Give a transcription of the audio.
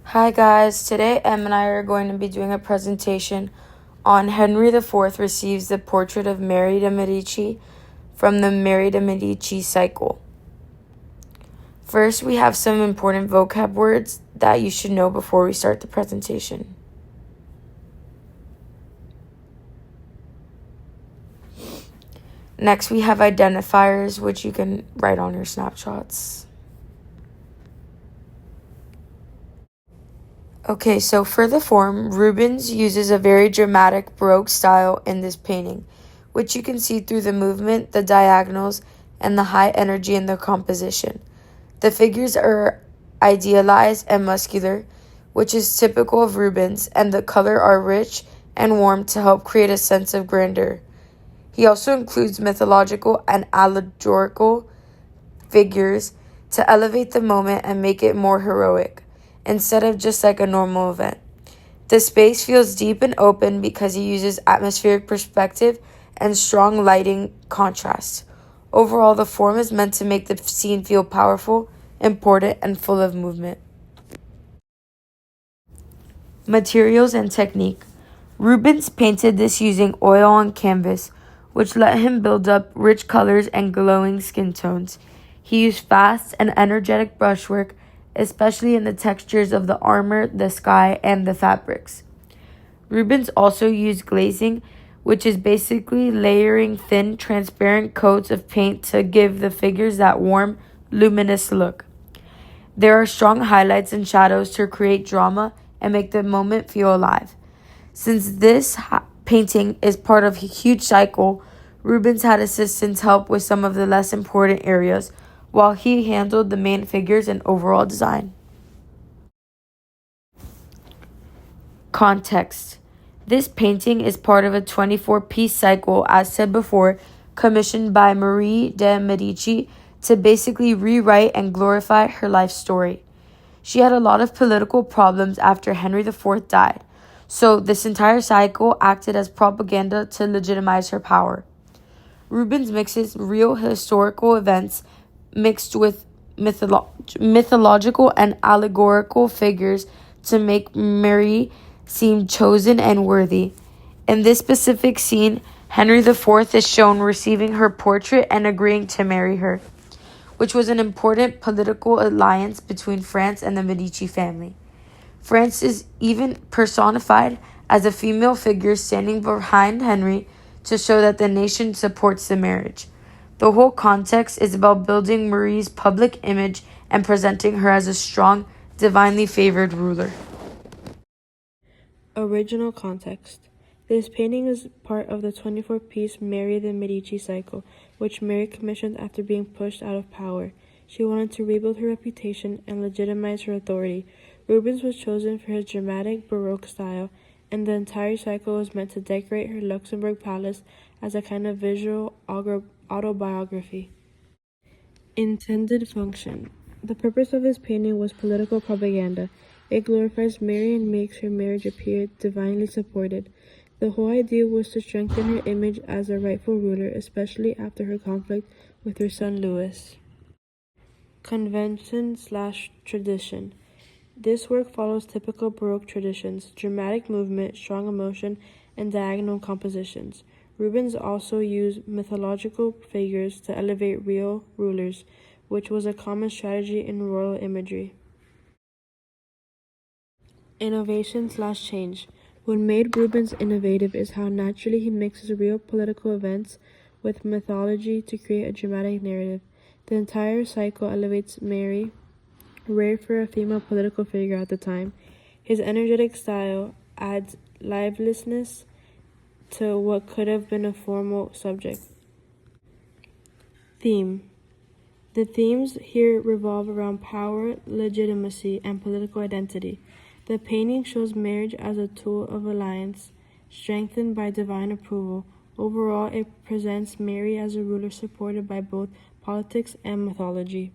Hi guys, today Em and I are going to be doing a presentation on Henry IV receives the portrait of Mary de' Medici from the Mary de' Medici cycle. First, we have some important vocab words that you should know before we start the presentation. Next, we have identifiers, which you can write on your snapshots. Okay, so for the form, Rubens uses a very dramatic Baroque style in this painting, which you can see through the movement, the diagonals, and the high energy in the composition. The figures are idealized and muscular, which is typical of Rubens, and the color are rich and warm to help create a sense of grandeur. He also includes mythological and allegorical figures to elevate the moment and make it more heroic, instead of just like a normal event. The space feels deep and open because he uses atmospheric perspective and strong lighting contrast. Overall, the form is meant to make the scene feel powerful, important, and full of movement. Materials and technique. Rubens painted this using oil on canvas, which let him build up rich colors and glowing skin tones. He used fast and energetic brushwork, especially in the textures of the armor, the sky, and the fabrics. Rubens also used glazing, which is basically layering thin, transparent coats of paint to give the figures that warm, luminous look. There are strong highlights and shadows to create drama and make the moment feel alive. Since this painting is part of a huge cycle, Rubens had assistants help with some of the less important areas, while he handled the main figures and overall design. Context. This painting is part of a 24-piece cycle, as said before, commissioned by Marie de' Medici to basically rewrite and glorify her life story. She had a lot of political problems after Henry IV died, so this entire cycle acted as propaganda to legitimize her power. Rubens mixes real historical events mixed with mythological and allegorical figures to make Mary seem chosen and worthy. In this specific scene, Henry IV is shown receiving her portrait and agreeing to marry her, which was an important political alliance between France and the Medici family. France is even personified as a female figure standing behind Henry to show that the nation supports the marriage. The whole context is about building Marie's public image and presenting her as a strong, divinely favored ruler. Original context. This painting is part of the 24-piece Mary de' Medici cycle, which Mary commissioned after being pushed out of power. She wanted to rebuild her reputation and legitimize her authority. Rubens was chosen for his dramatic Baroque style, and the entire cycle was meant to decorate her Luxembourg palace as a kind of visual autobiography. Intended function. The purpose of this painting was political propaganda. It glorifies Mary and makes her marriage appear divinely supported. The whole idea was to strengthen her image as a rightful ruler, especially after her conflict with her son Louis. Convention/tradition. This work follows typical Baroque traditions, dramatic movement, strong emotion, and diagonal compositions. Rubens also used mythological figures to elevate real rulers, which was a common strategy in royal imagery. Innovation/change. What made Rubens innovative is how naturally he mixes real political events with mythology to create a dramatic narrative. The entire cycle elevates Mary, rare for a female political figure at the time. His energetic style adds liveliness to what could have been a formal subject. Theme. The themes here revolve around power, legitimacy, and political identity. The painting shows marriage as a tool of alliance, strengthened by divine approval. Overall, it presents Mary as a ruler supported by both politics and mythology.